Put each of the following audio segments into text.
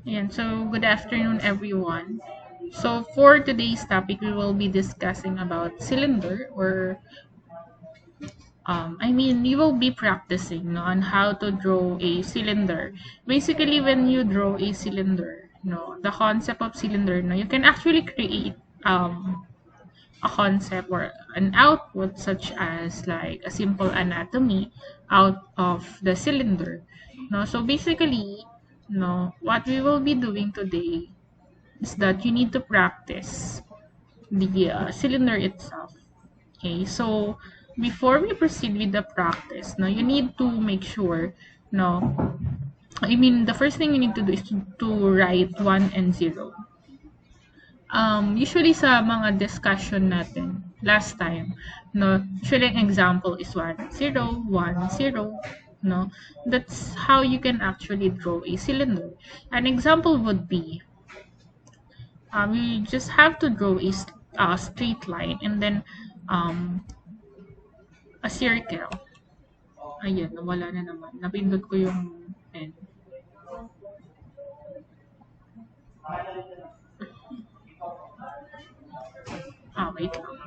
Ayan, so good afternoon everyone. So for today's topic, we will be discussing about cylinder or you will be practicing no, on how to draw a cylinder. Basically, when you draw a cylinder, no, the concept of cylinder, no, you can actually create a concept or an output such as like a simple anatomy out of the cylinder. No, so basically, no, what we will be doing today is that you need to practice the cylinder itself. Okay, so before we proceed with the practice, no, you need to make sure, no, the first thing you need to do is to write 1 and 0. Usually sa mga discussion natin last time, no, usually an example is 1, 0, 1, 0, no, that's how you can actually draw a cylinder. An example would be you just have to draw a straight line and then um, a circle. Ayan, nawala na naman. Napindot ko yung pen. Wait lang.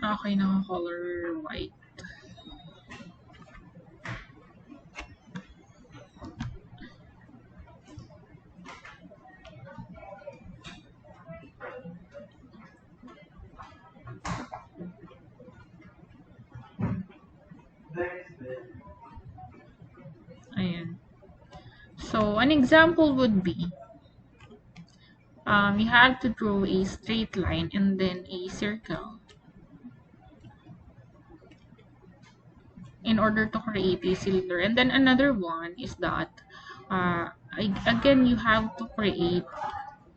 Okay, naka-color white. Ayan. So, an example would be, you have to draw a straight line and then a circle in order to create a cylinder. And then another one is that, again, you have to create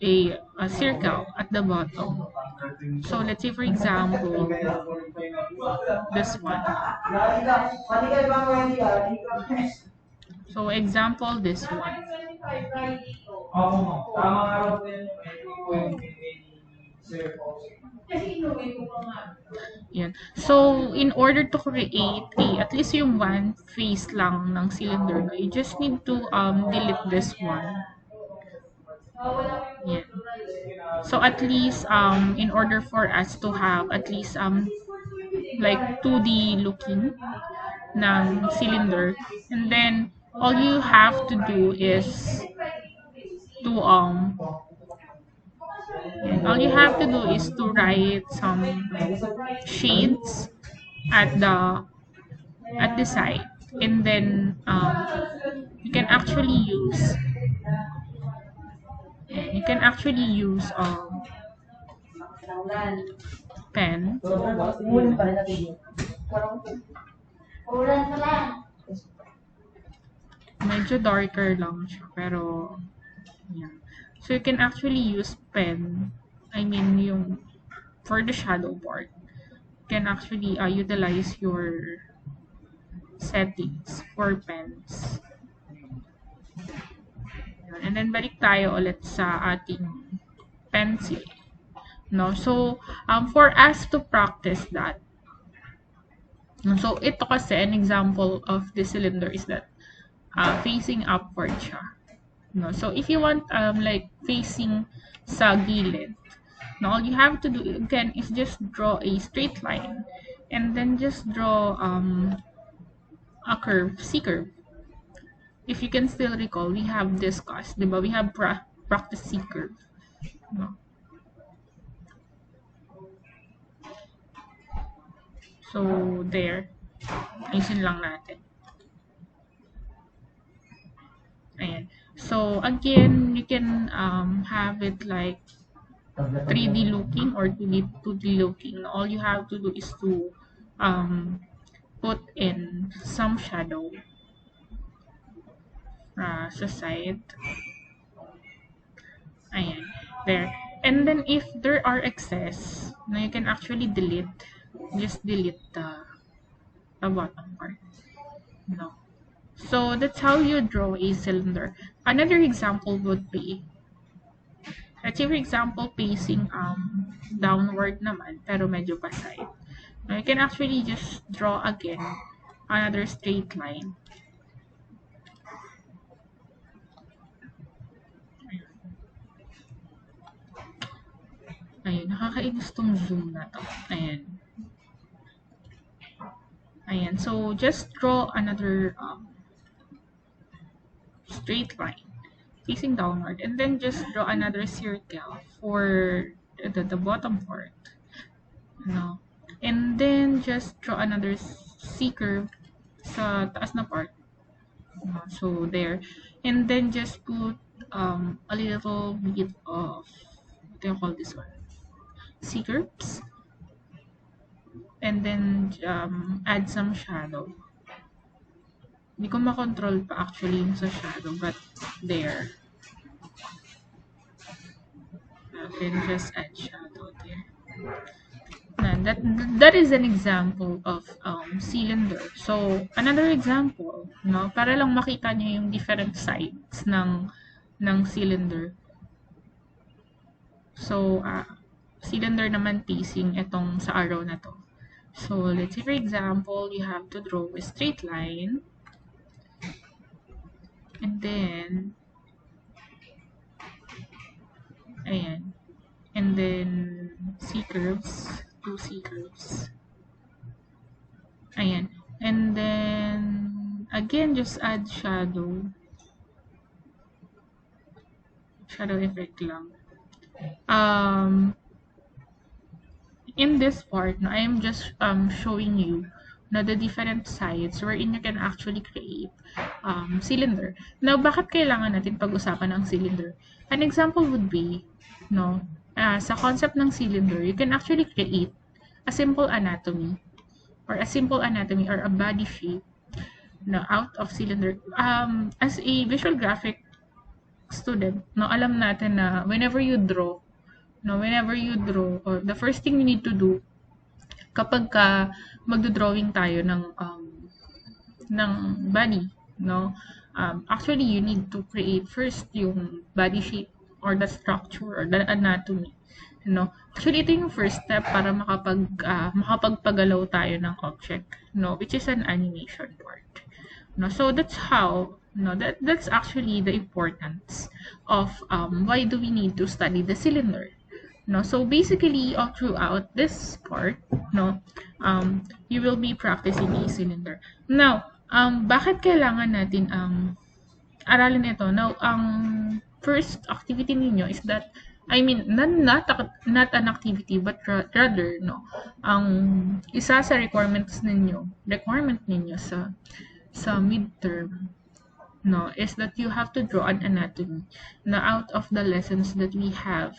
a circle at the bottom. So let's say, for example, this one. So example, this one. Yan. So, in order to create at least yung one face lang ng cylinder, no, you just need to delete this one. Yan. So, at least, in order for us to have at least like 2D looking ng cylinder, and then all you have to do is to all you have to do is to write some shades at the side, and then you can actually use pen. Medyo darker lang siya, pero yeah. So you can actually use pen. Yung for the shadow part, you can actually utilize your settings for pens. And then balik tayo ulit sa ating pencil. No? So for us to practice that, so ito kasi an example of the cylinder is that facing upward siya. No? So if you want like facing sa gilid, no, all you have to do again is just draw a straight line and then just draw a curve, C curve. If you can still recall, we have discussed, diba? We have practice C curve. No? So there, ayusin lang natin. Ayan. So again, you can have it like 3D looking or 2D looking. All you have to do is to put in some shadow sa side. Ayan. There. And then if there are excess, no, you can actually delete. Just delete the bottom part. No. So that's how you draw a cylinder. Another example would be, let's say for example, facing downward naman, pero medyo pa-side. Now, you can actually just draw again another straight line. Ayun, nakakainis tong zoom na to. Ayan. Ayan, so just draw another straight line facing downward, and then just draw another circle for the bottom part. No. And then just draw another C curve sa taas na part. No? So there. And then just put a little bit of, what do you call this one? C curves. And then add some shadow. Hindi ko makontrol pa actually yung sa shadow, but there. Then just add shadow there. And that is an example of cylinder. So another example, no, para lang makita niyo yung different sides ng cylinder. So cylinder naman facing itong sa arrow na to. So let's say for example, you have to draw a straight line, and then ayan, and then C curves, two C curves. Ayan. And then, again, just add shadow. Shadow effect lang. In this part, no, I am just showing you na the different sides wherein you can actually create cylinder. Now, bakit kailangan natin pag-usapan ng cylinder? An example would be, no, sa concept ng cylinder, you can actually create a simple anatomy or a body shape na out of cylinder. As a visual graphic student, no, alam natin na whenever you draw, or the first thing you need to do kapag magdo-drawing tayo ng body, no, actually you need to create first yung body shape or the structure or the anatomy, no. Actually ito yung first step para makapagpagalaw tayo ng object, no, which is an animation part, no. So that's how, no, that's actually the importance of why do we need to study the cylinder, no. So basically all throughout this part, no, you will be practicing a cylinder. Now, bakit kailangan natin aralin ito? Now, first activity ninyo is that, I mean, not an activity, but rather, no, ang isa sa requirement ninyo sa midterm, no, is that you have to draw an anatomy na out of the lessons that we have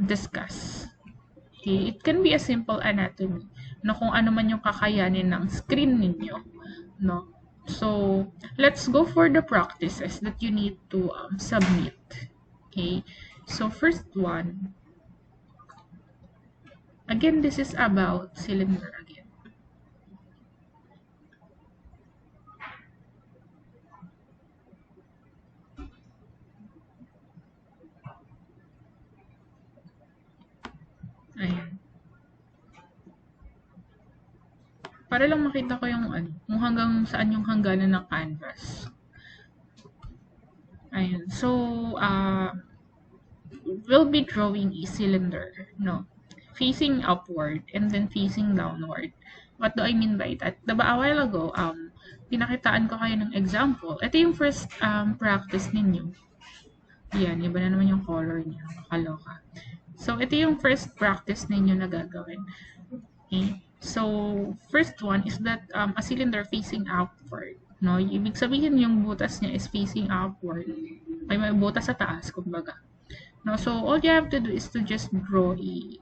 discussed. Okay, it can be a simple anatomy na kung ano man yung kakayanin ng screen ninyo, no. So let's go for the practices that you need to submit. Okay, so first one, again, this is about cylinder again. Ayan. Para lang makita ko yung kung hanggang saan yung hangganan ng canvas. Ayan. So, we'll be drawing a cylinder, no, facing upward and then facing downward. What do I mean by that? Diba a while ago, pinakitaan ko kayo ng example. Ito yung first practice ninyo. Yan, iba na naman yung color niya. Kaloka. So, ito yung first practice ninyo na gagawin. Okay? So, first one is that a cylinder facing upward. No? Ibig sabihin yung butas niya is facing upward. Ay, may butas sa taas, kumbaga. No? So, all you have to do is to just draw a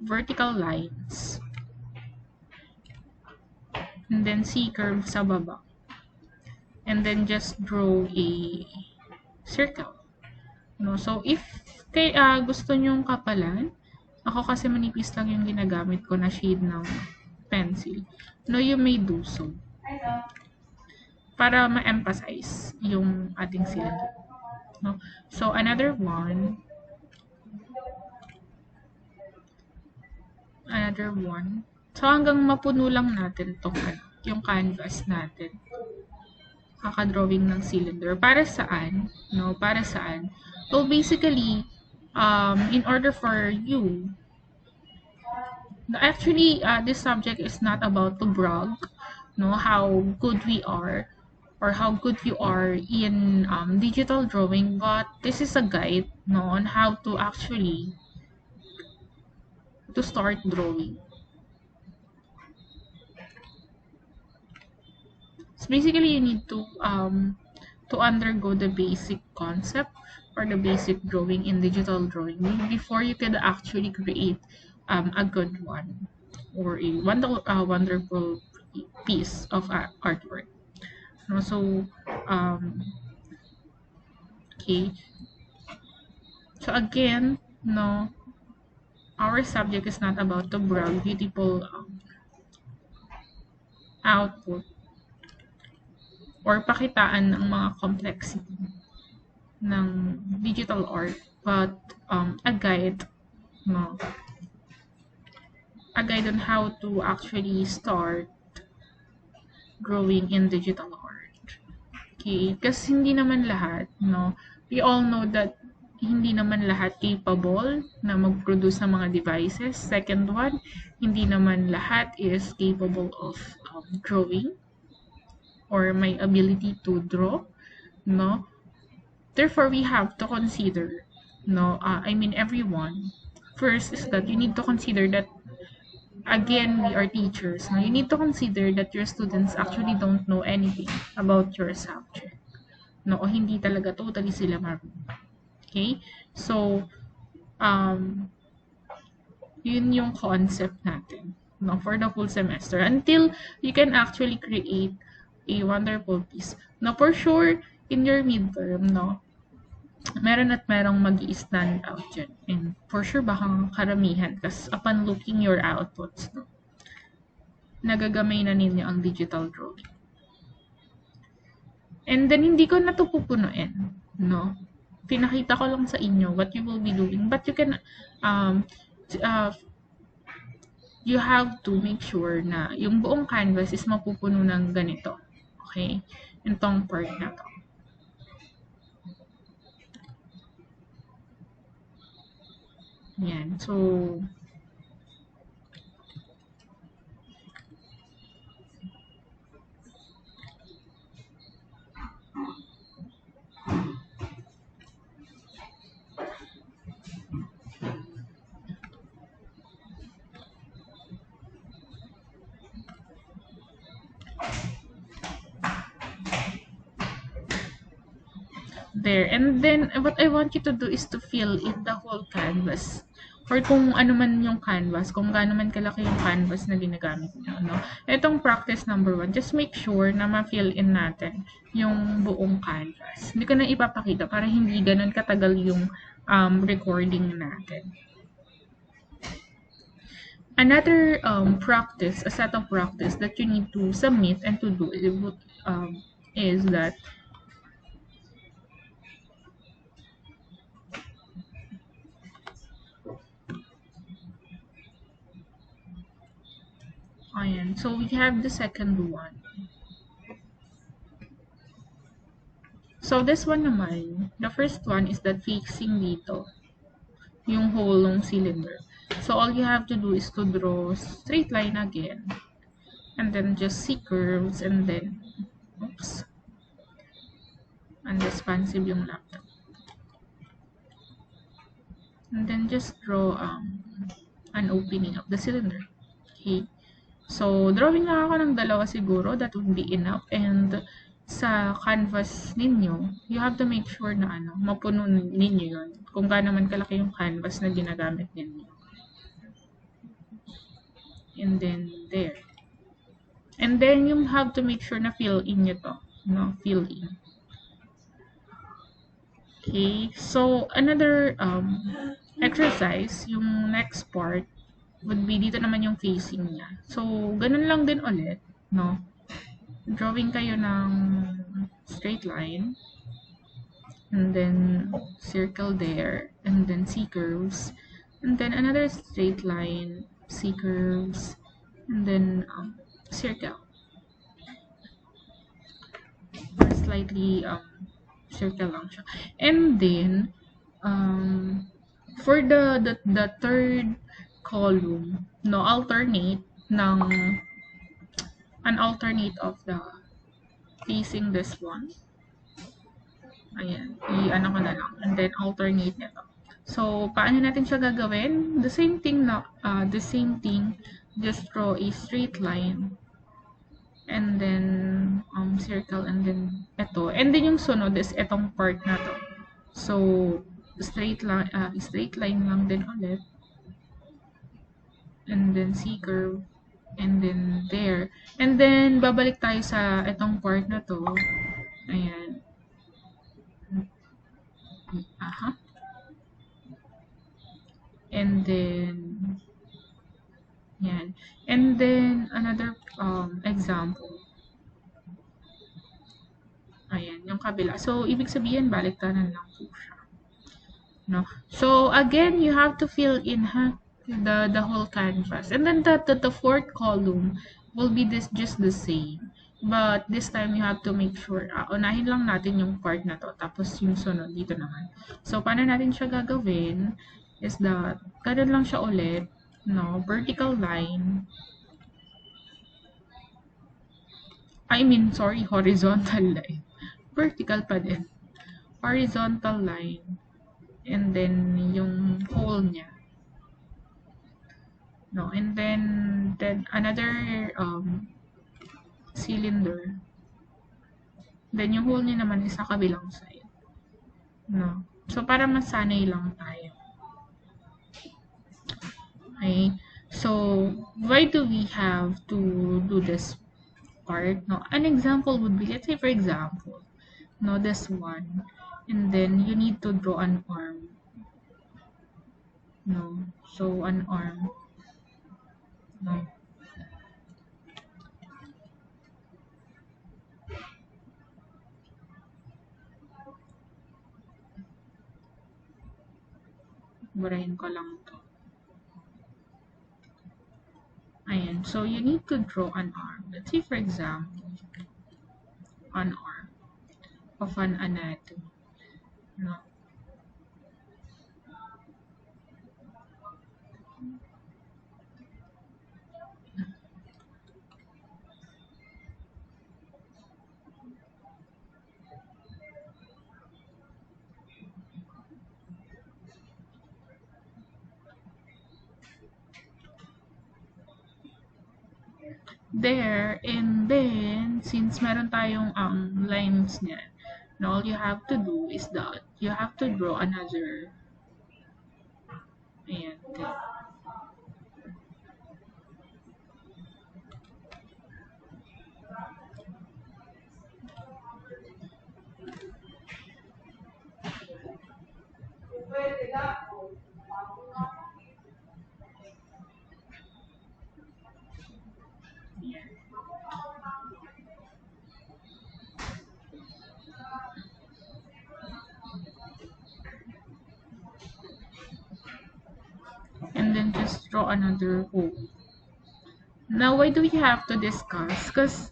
vertical lines. And then C-curve sa baba. And then just draw a circle. No? So, if gusto nyong kapalan, ako kasi manipis lang yung ginagamit ko na shade ng pencil. No, you may do so. para ma-emphasize yung ating cylinder. No? So, another one, so hanggang mapuno lang natin yung canvas natin. Kaka-drawing ng cylinder. Para saan? No? Para saan? So, basically, in order for you, actually, this subject is not about to brag, no, how good we are or how good you are in digital drawing, but this is a guide, no, on how to actually to start drawing. So basically, you need to undergo the basic concept or the basic drawing in digital drawing before you can actually create a good one or a wonderful piece of artwork. No, so okay. So again, no, our subject is not about the broad, beautiful output or pakitaan ng mga complexity ng digital art, but a guide, no, a guide on how to actually start drawing in digital art. Okay, kasi hindi naman lahat, no, we all know that hindi naman lahat capable na mag-produce ng mga devices. Second one, hindi naman lahat is capable of drawing or may ability to draw, no? Therefore, we have to consider, no, everyone. First is that you need to consider that, again, we are teachers, no? You need to consider that your students actually don't know anything about your subject, no? O hindi talaga totally sila marunong. Okay? So, yun yung concept natin, no, for the full semester until you can actually create a wonderful piece. No, for sure, in your midterm, no, meron at merong mag-i-stand out dyan. And for sure, baka karamihan. Kasi upon looking your outputs, no, nagagamay na ninyo ang digital drawing. And then, hindi ko na ito pupunuin, no? Pinakita ko lang sa inyo what you will be doing. But you can, you have to make sure na yung buong canvas is mapupuno ng ganito. Okay? Itong part na to. Yan. So, there. And then, what I want you to do is to fill in the whole canvas. Or kung ano man yung canvas, kung gaano man kalaki yung canvas na ginagamit nyo, no? Itong practice number 1, just make sure na ma-fill in natin yung buong canvas. Hindi ko na ipapakita para hindi ganun katagal yung recording natin. Another practice, a set of practice that you need to submit and to do is that ayan. So, we have the second one. So, this one naman, the first one is that fixing dito, yung hole ng cylinder. So, all you have to do is to draw straight line again. And then just see curves and then, oops, unresponsive yung laptop. And then just draw an opening of the cylinder. Okay. So, drawing lang ako ng dalawa siguro. That would be enough. And sa canvas ninyo, you have to make sure na mapuno ninyo yun. Kung gaano man kalaki yung canvas na ginagamit ninyo. And then, there. And then, you have to make sure na fill in nyo to. No? Fill in. Okay. So, another exercise, yung next part, would be dito naman yung facing niya. So, ganun lang din ulit, no? drawing kayo ng straight line, and then circle there, and then C curves, and then another straight line, C curves, and then circle, or slightly circle lang siya. And then, for the third column, no, alternate ng an alternate of the facing this one. Ayan, i-ano ko na lang. And then, alternate nito. So, paano natin siya gagawin? The same thing na, just draw a straight line. And then, circle, and then, ito. And then, yung sunod is itong part na to. So, straight line lang din ulit. And then, C curve. And then, there. And then, babalik tayo sa itong part na to. Ayan. Aha. And then, yan. And then, another example. Ayan, yung kabila. So, ibig sabihin, baliktaran lang po siya. No? So, again, you have to fill in the whole canvas. And then, the fourth column will be just the same. But, this time, you have to make sure, unahin lang natin yung part na to. Tapos, yung sunod, dito naman. So, paano natin siya gagawin is that, ganun lang siya ulit. No? Vertical line. Sorry, horizontal line. Vertical pa din. Horizontal line. And then, yung hole niya. No, and then another cylinder. Then, yung hole niya naman is sa kabilang side. No. So, para masanay lang tayo. Okay. So, why do we have to do this part? No, an example would be, let's say for example, no, this one, and then you need to draw an arm. No, so an arm. No. Burahin ko lang to. Ayan. So, you need to draw an arm. Let's say, for example, an arm of an anatomy. No. There, and then, since meron tayong lines niya, all you have to do is that you have to draw another. Ayan. Ayan. And then just draw another hole. Now, why do we have to discuss? Because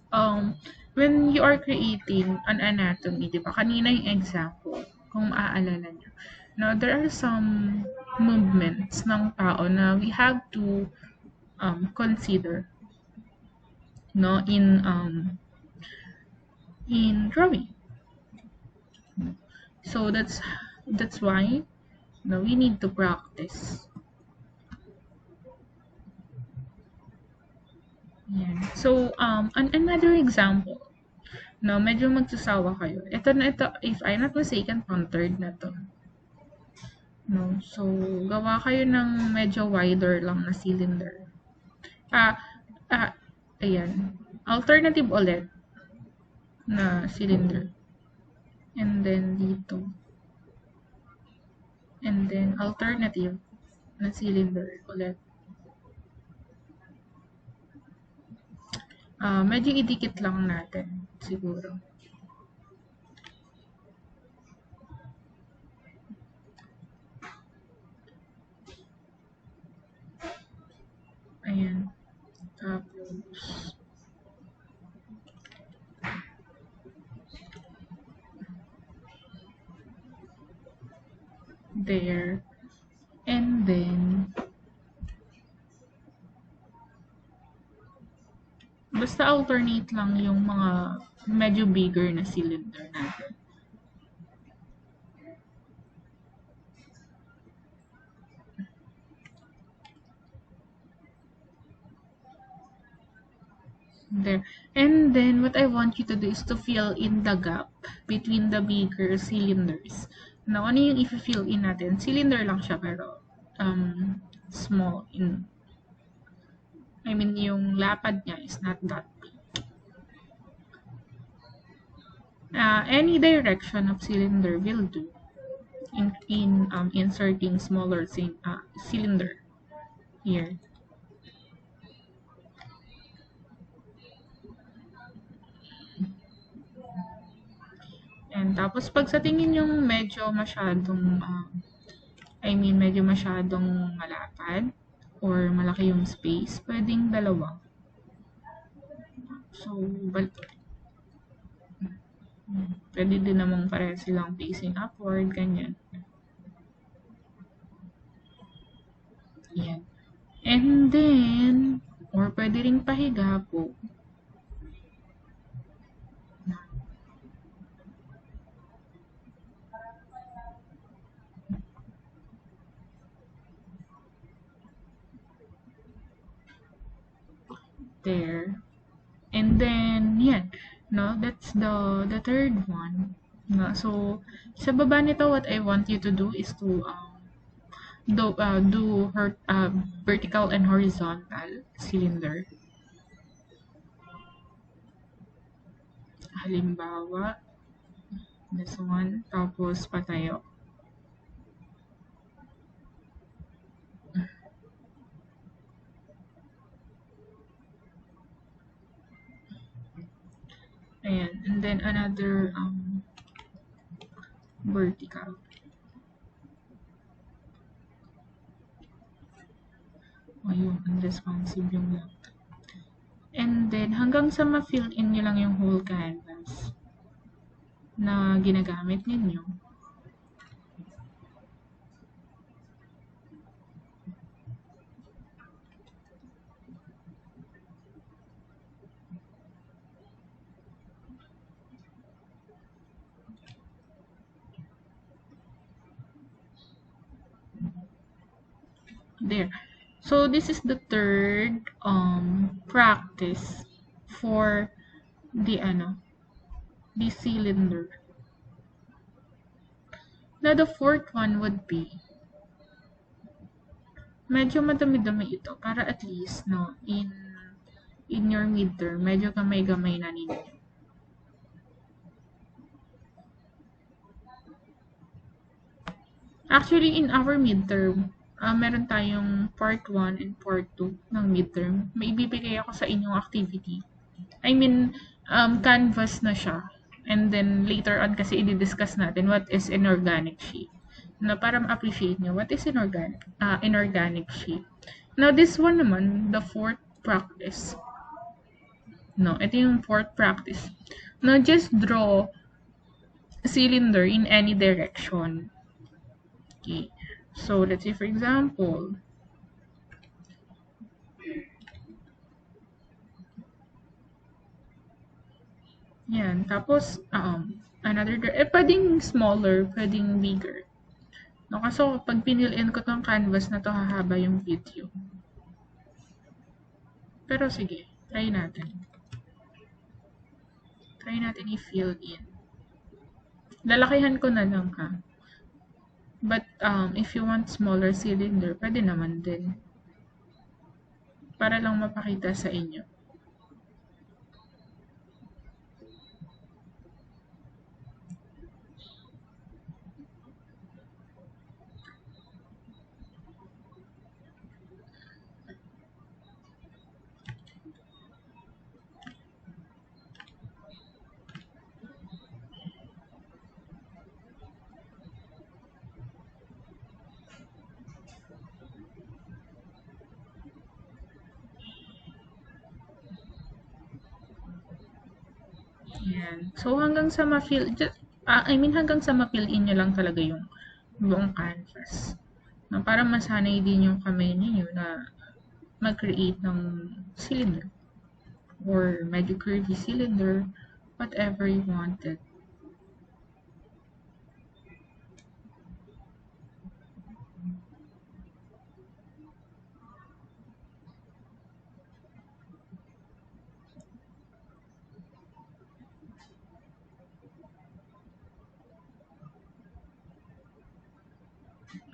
when you are creating an anatomy, di ba, kanina yung example, kung maaalala nyo, now, there are some movements ng tao na we have to consider, no, in drawing. So that's why, no, we need to practice. Yan. So, another example, no, medyo magsasawa kayo. Ito, if I'm not mistaken, pang third na to. No, so, gawa kayo ng medyo wider lang na cylinder. Ayan. Alternative ulit na cylinder. And then, dito. And then, alternative na cylinder ulit. Medyo idikit lang natin siguro. Ayan. Tapos, there. And then, basta alternate lang yung mga medyo bigger na cylinder natin. There. And then, what I want you to do is to fill in the gap between the bigger cylinders. Now, ano yung i-fill in natin? Cylinder lang siya, pero small. I mean, yung lapad niya is not that big. Any direction of cylinder will do in inserting smaller cylinder here. And tapos pag sa tingin yung medyo masyadong, medyo masyadong malapad or malaki yung space, pwedeng dalawa. So, pwede din namang pareha silang facing upward, ganyan. Yan. And then, or pwede ring pahiga po. There. And then, yan. No, that's the third one. No, so, sa baba nito, what I want you to do is to do vertical and horizontal cylinder. Halimbawa, this one, tapos patayo. Ayan. And then another vertical. Ayun, unresponsive yung laptop. And then, hanggang sa ma-fill in nyo lang yung whole canvas na ginagamit ninyo. There. So, this is the third practice for the the cylinder. Now, the fourth one would be medyo madami-dami ito para at least no in your midterm medyo gamay-gamay na ninyo. Actually, in our midterm, meron tayong part 1 and part 2 ng midterm. May ibibigay ako sa inyong activity. I mean, canvas na siya. And then, later on kasi i-discuss natin what is inorganic shape. Na para ma-appreciate nyo, what is inorganic shape. Now, this one naman, the fourth practice. No, ito yung fourth practice. Now, just draw a cylinder in any direction. Okay. So, let's say for example, yan. Tapos, another, pwedeng smaller, pwedeng bigger. No, kaso, pag pinil-in ko tong canvas na to, hahaba yung video. Pero sige, try natin. Try natin i-fill in. Lalakihan ko na lang ha. But, if you want smaller cylinder, pwede naman din. Para lang mapakita sa inyo. Ayan. So, hanggang sa hanggang sa ma-fill in nyo lang talaga yung buong canvas. No, para masanay din yung kamay ninyo na mag-create ng cylinder or medyo curvy cylinder, whatever you wanted.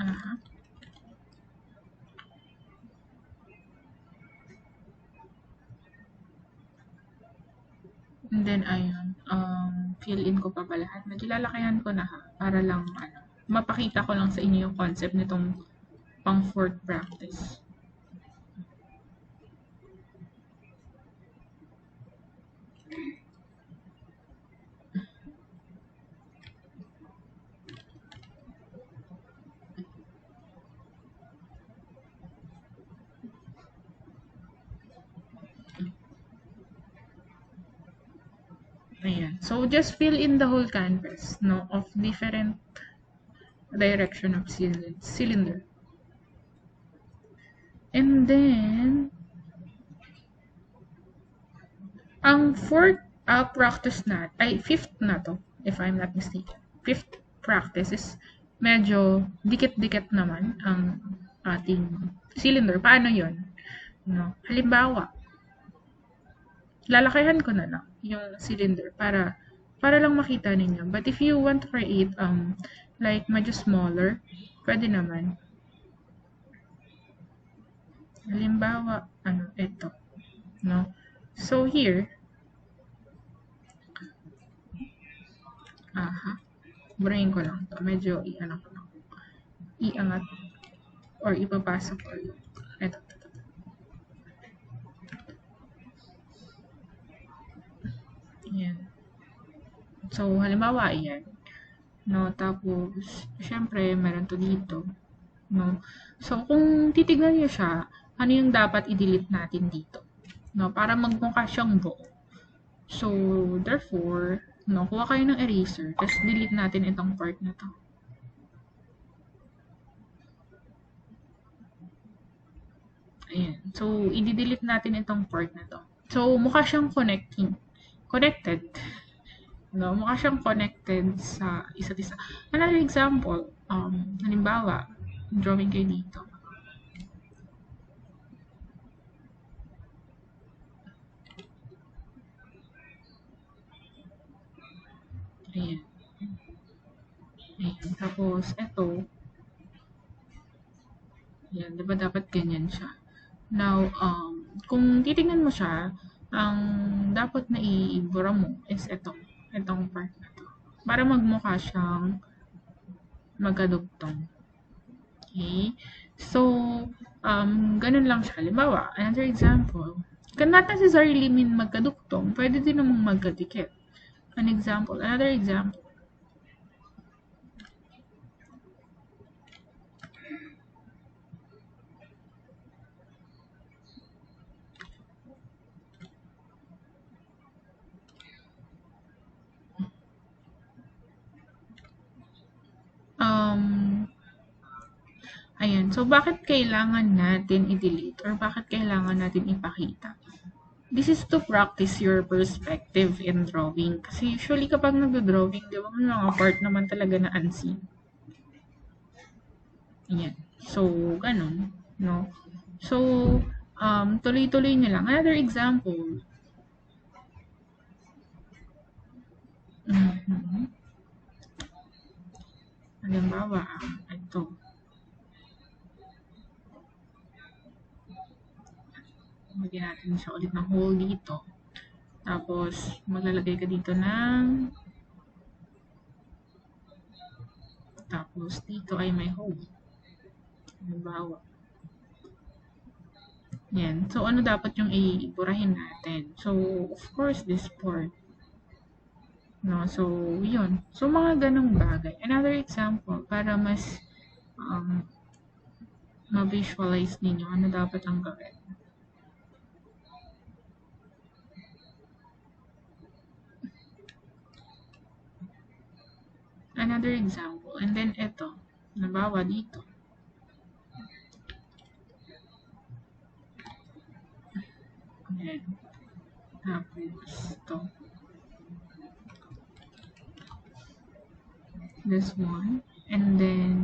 Aha. And then, ayun, fill in ko pa ba lahat? Medyo lalakihan ko na ha, para lang, mapakita ko lang sa inyo yung concept nitong pang fourth practice. Ayan. So, just fill in the whole canvas, no, of different direction of cylinder. And then, ang fourth practice fifth na to, if I'm not mistaken. Fifth practice is medyo dikit-dikit naman ang ating cylinder. Paano yon? No? Halimbawa, lalakihan ko na lang yung cylinder para lang makita ninyo. But if you want to create like medyo smaller, pwede naman. Halimbawa, ito. No? So here, brain ko lang to. Medyo ko lang. Iangat or ipapasok ko yung ito. Yan. So, halimbawa, yan. No, tapos, syempre, meron to dito. No? So, kung titignan nyo siya, ano yung dapat i-delete natin dito? No, para magmukha siyang buo. So, therefore, no, kuha kayo ng eraser, tapos delete natin itong part na to. Ayan. So, i-delete natin itong part na to. So, mukha siyang connected. No, mukha siyang connected sa isa't isa. Another example, halimbawa, drawing kayo dito. Ayan. Ayan. Tapos, ito. Ayan, diba dapat ganyan siya? Now, kung titingnan mo siya, ang dapat na ibura mo is itong part na to. Para magmukha siyang magkadugtong. Okay? So, ganun lang siya. Halimbawa, another example, can not necessarily mean magkadugtong, pwede din namang magkadikit. Another example, ayan. So, bakit kailangan natin i-delete or bakit kailangan natin ipakita? This is to practice your perspective in drawing. Kasi usually kapag nagdo-drawing, di ba, may mga part naman talaga na unseen. Ayan. So, ganun. No? So, tuloy-tuloy nyo lang. Another example. Halimbawa, ito. Magyan natin siya ulit ng hole dito. Tapos, maglalagay ka dito ng tapos, dito ay may hole. Halimbawa. Yan. So, ano dapat yung iburahin natin? So, of course, this part. No? So, yun. So, mga ganong bagay. Another example, para mas ma-visualize ninyo ano dapat ang gawin. another example. And then ito, nabawa dito. Ayan. Tapos ito. This one. And then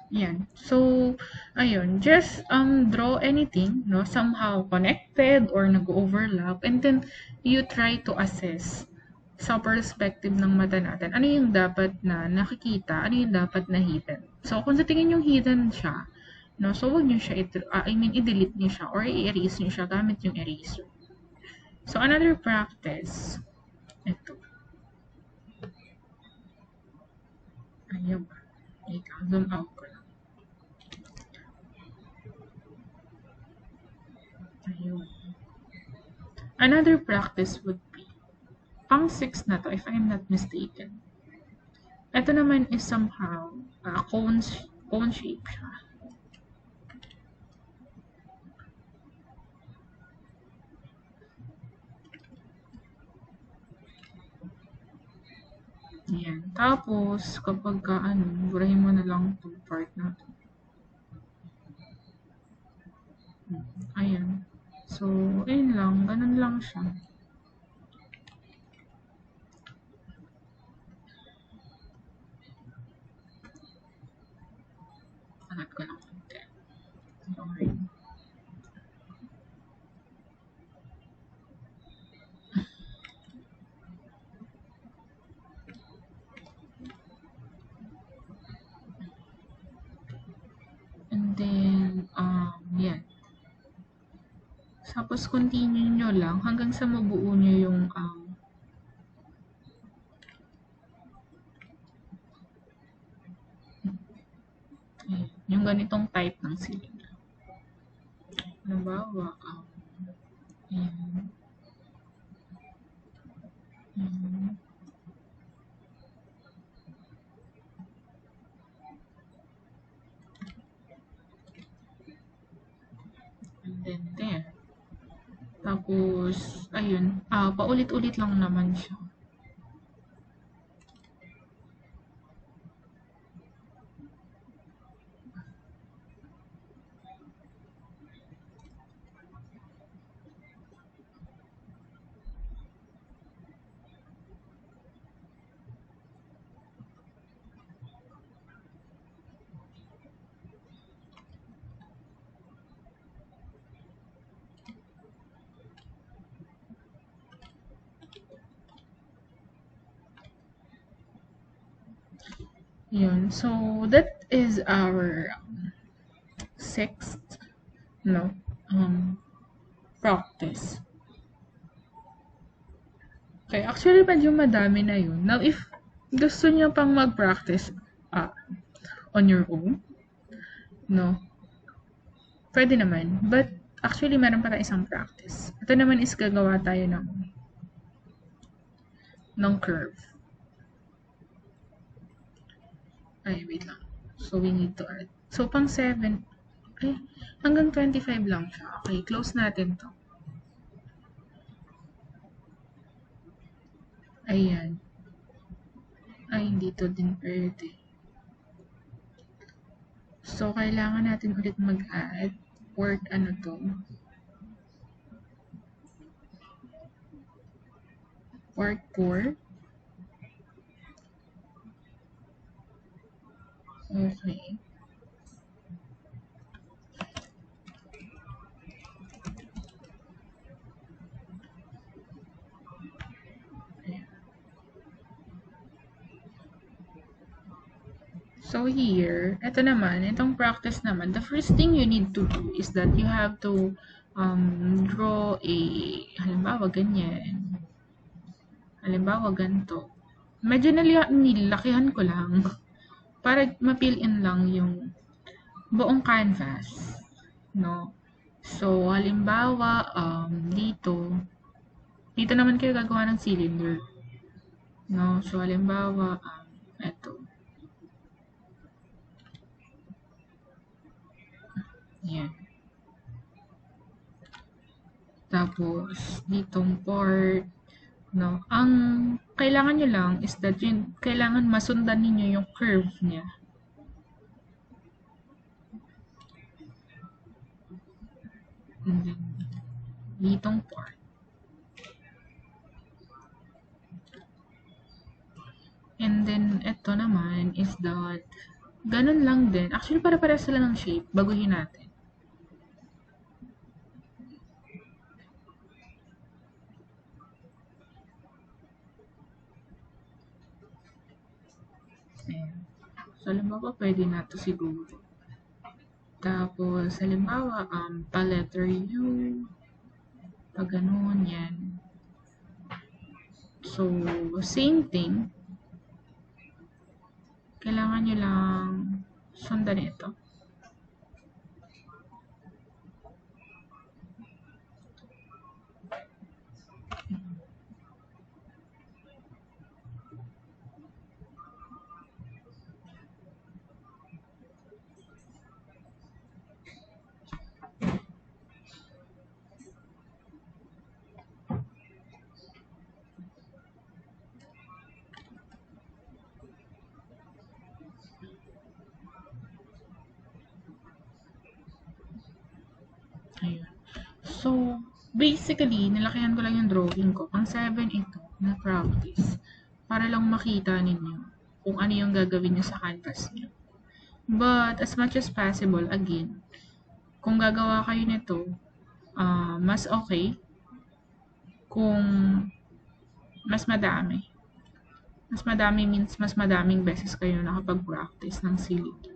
yan. So, ayun, just draw anything, no, somehow connected or nag-overlap, and then you try to assess sa perspective ng mata natin, ano yung dapat na nakikita, ano yung dapat na hidden. So, kung sa tingin yung hidden siya, no, so wag niyo siya, i-delete niyo siya or i-erase niyo siya gamit yung eraser. So, another practice, ito. Ayun. Wait, zoom out ko lang. Ayun. Another practice would be, pang 6 na to, if I'm not mistaken. Ito naman is somehow, cone shape siya. Ayan. Tapos, kapag burahin mo na lang itong part na to. Ayan. So, ayun lang. Ganun lang siya. Angat ko lang konti. Sorry. And then, yan. Tapos, continue nyo lang hanggang sa mabuo nyo yung, yung ganitong type ng cylinder. Halimbawa, ayan. Ayan. And then, there. Tapos, ayun, paulit-ulit lang naman siya. Yun. So, that is our sixth, no, practice. Okay, actually, medyo madami na yun. Now, if gusto niyo pang mag-practice on your own, no, pwede naman. But, actually, meron pa tayong isang practice. Ito naman is gagawa tayo ng curve. Ay, wait lang. So, we need to add. So, pang 7, ay, hanggang 25 lang siya. Okay, close natin to. Ayan. Ay, hindi to din pwede. So, kailangan natin ulit mag-add port ano to. Port 4. Okay. So here, ito naman, itong practice naman, the first thing you need to do is that you have to draw a, halimbawa ganyan. Halimbawa ganito. Medyo nilakihan ko lang para ma-fill in lang yung buong canvas. No? So, halimbawa, dito naman kayo gagawa ng cylinder. No? So, halimbawa, ito. Tapos, ditong part, no? Ang kailangan nyo lang is that kailangan masundan ninyo yung curve niya. And then, ditong part. And then, ito naman is that, ganun lang din. Actually, para-para sila ng shape. Baguhin natin. Ayan. So, halimbawa, pwede na to siguro. Tapos, halimbawa, pa-letter U, pag ganun, yan. So, same thing. Kailangan nyo lang sundan ito. Ayun. So, basically, nilakihan ko lang yung drawing ko. Pang 7 ito, na practice. Para lang makita ninyo kung ano yung gagawin nyo sa canvas nyo. But, as much as possible, again, kung gagawa kayo nito, mas okay kung mas madami. Mas madami means mas madaming beses kayo nakapag-practice ng silid.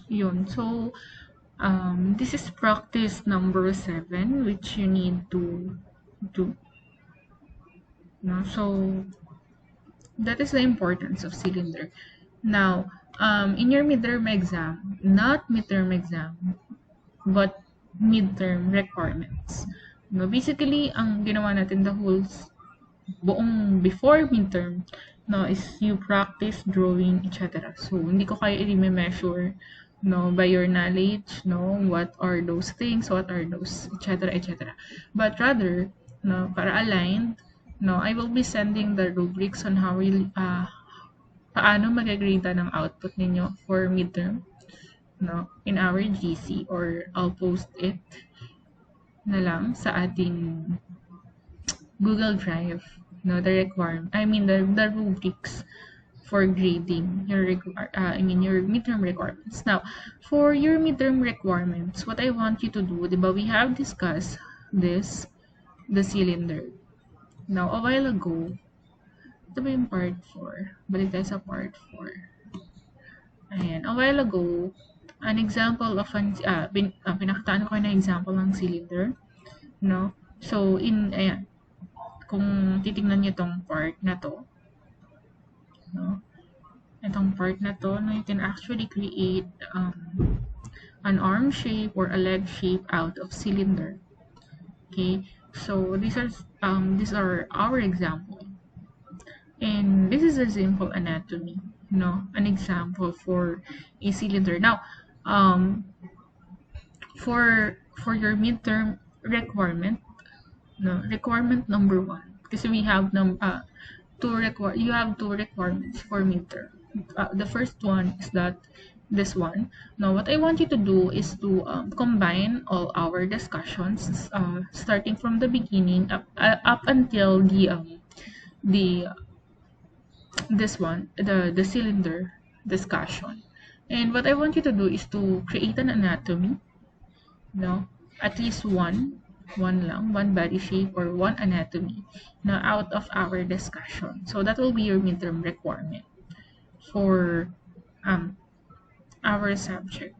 Yun. So, this is practice number 7, which you need to do. No? So, that is the importance of cylinder. Now, in your midterm exam, not midterm exam, but midterm requirements. No, basically, ang ginawa natin the whole buong before midterm, no, is you practice drawing, etc. So, hindi ko kayo i-measure, no, by your knowledge, no, what are those things, what are those, etc., etc. But rather, no, para aligned, no, I will be sending the rubrics on how paano mag-grade ng output ninyo for midterm, no, in our GC, or I'll post it na lang sa ating Google Drive, no, the rubrics for grading your your midterm requirements. Now, for your midterm requirements, what I want you to do, diba, we have discussed this, the cylinder. Now, a while ago, ito ba yung part 4? Balik tayo sa part 4. Ayan, a while ago, an example of pinakitaan ko kayo na example ng cylinder, no? So, ayan, kung titingnan niyo tong part na to, no? Itong part na to, no, you can actually create an arm shape or a leg shape out of cylinder. Okay, so these are our example. And this is a simple anatomy, no? An example for a cylinder. Now, for your midterm requirement, no, requirement number 1, because we have you have two requirements for midterm. The first one is that this one. Now, what I want you to do is to combine all our discussions, starting from the beginning up until this one, the cylinder discussion. And what I want you to do is to create an anatomy, no, at least one body shape or one anatomy, now out of our discussion. So that will be your midterm requirement. for um our subject.